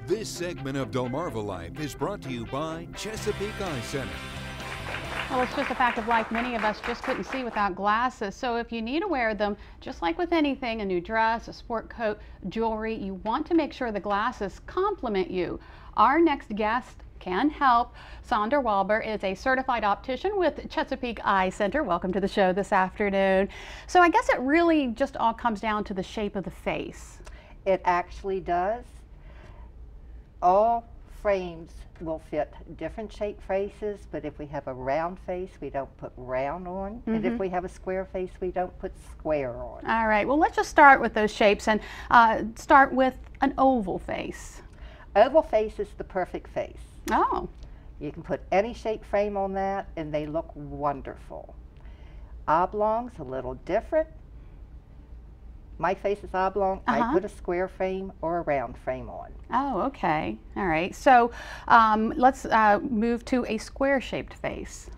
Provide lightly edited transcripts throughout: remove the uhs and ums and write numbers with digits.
This segment of Delmarva Life is brought to you by Chesapeake Eye Center. Well, it's just a fact of life. Many of us just couldn't see without glasses. So if you need to wear them, just like with anything, a new dress, a sport coat, jewelry, you want to make sure the glasses complement you. Our next guest can help. Sandra Walber is a certified optician with Chesapeake Eye Center. Welcome to the show this afternoon. So I guess it really just all comes down to the shape of the face. It actually does. All frames will fit different shaped faces, but if we have a round face, we don't put round on. And if we have a square face, we don't put square on. All right, well, let's just start with those shapes and start with an oval face. Oval face is the perfect face. Oh. You can put any shape frame on that and they look wonderful. Oblong's a little different. My face is oblong. I put a square frame or a round frame on. Oh, okay. All right. So let's move to a square-shaped face.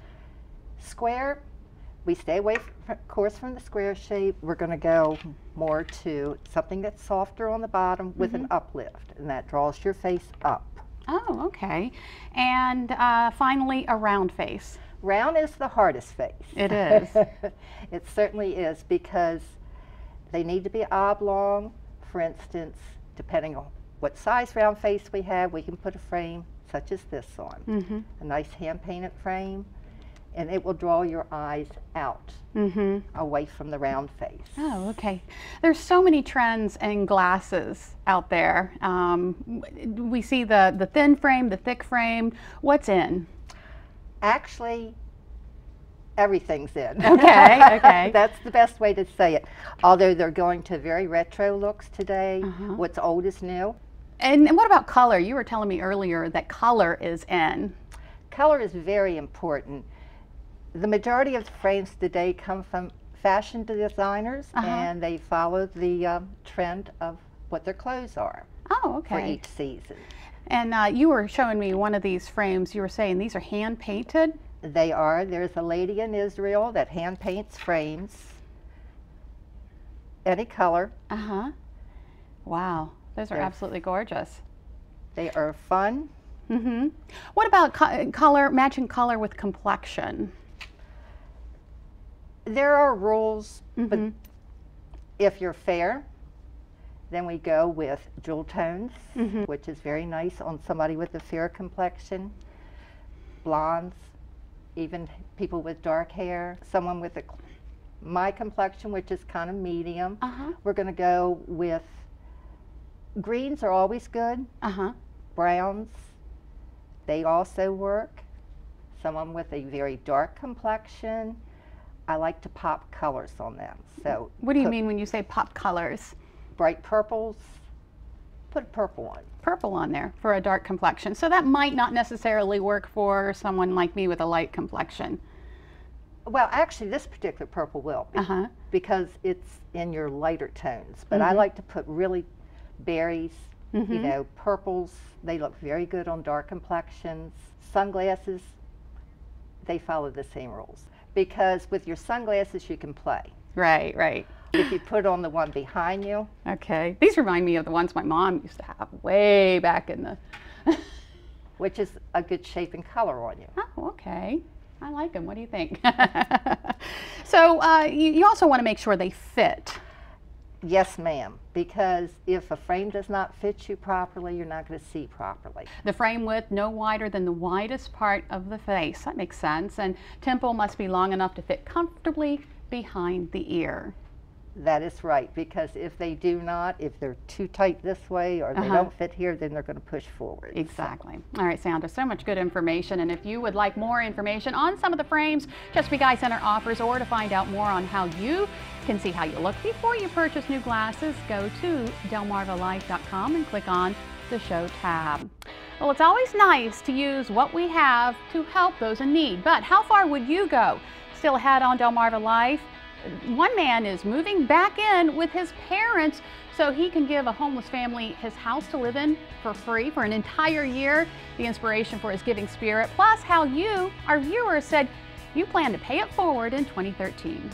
Square, we stay away, of course, from the square shape. We're going to go more to something that's softer on the bottom with an uplift, and that draws your face up. Oh, okay. And finally, a round face. Round is the hardest face. It is. It certainly is, because they need to be oblong. For instance, depending on what size round face we have, we can put a frame such as this on. A nice hand-painted frame, and it will draw your eyes out away from the round face. Oh, okay. There's so many trends in glasses out there. We see the thin frame, the thick frame. What's in? Actually, everything's in. Okay, okay. That's the best way to say it. Although they're going to very retro looks today. What's old is new. And what about color? You were telling me earlier that color is in. Color is very important. The majority of the frames today come from fashion designers, and they follow the trend of what their clothes are for each season. And you were showing me one of these frames. You were saying these are hand painted? They are. There's a lady in Israel that hand paints frames, any color. Wow, those are absolutely gorgeous. They are fun. What about color, matching color with complexion? There are rules, but if you're fair, then we go with jewel tones, which is very nice on somebody with a fair complexion. Blondes, even people with dark hair. Someone with my complexion, which is kind of medium. We're going to go with greens are always good. Browns, they also work. Someone with a very dark complexion, I like to pop colors on them. So what do you mean when you say pop colors? Bright purples, put a purple on. Purple on there for a dark complexion. So that might not necessarily work for someone like me with a light complexion. Well, actually this particular purple will, because it's in your lighter tones. But I like to put really berries, you know, purples. They look very good on dark complexions. Sunglasses, they follow the same rules. Because with your sunglasses you can play. Right, right. If you put on the one behind you. Okay. These remind me of the ones my mom used to have way back in the... Which is a good shape and color on you. Oh, okay. I like them. What do you think? So you also want to make sure they fit. Yes, ma'am. Because if a frame does not fit you properly, you're not going to see properly. The frame width no wider than the widest part of the face. That makes sense. And temple must be long enough to fit comfortably behind the ear. That is right, because if they do not, if they're too tight this way or they don't fit here, then they're going to push forward. Exactly. So. All right, Sandra, so much good information. And if you would like more information on some of the frames Chesapeake Eye Center offers, or to find out more on how you can see how you look before you purchase new glasses, go to delmarvalife.com and click on the show tab. Well, it's always nice to use what we have to help those in need, but how far would you go? Still ahead on Delmarva Life, one man is moving back in with his parents so he can give a homeless family his house to live in for free for an entire year. The inspiration for his giving spirit, plus how you, our viewers, said you plan to pay it forward in 2013.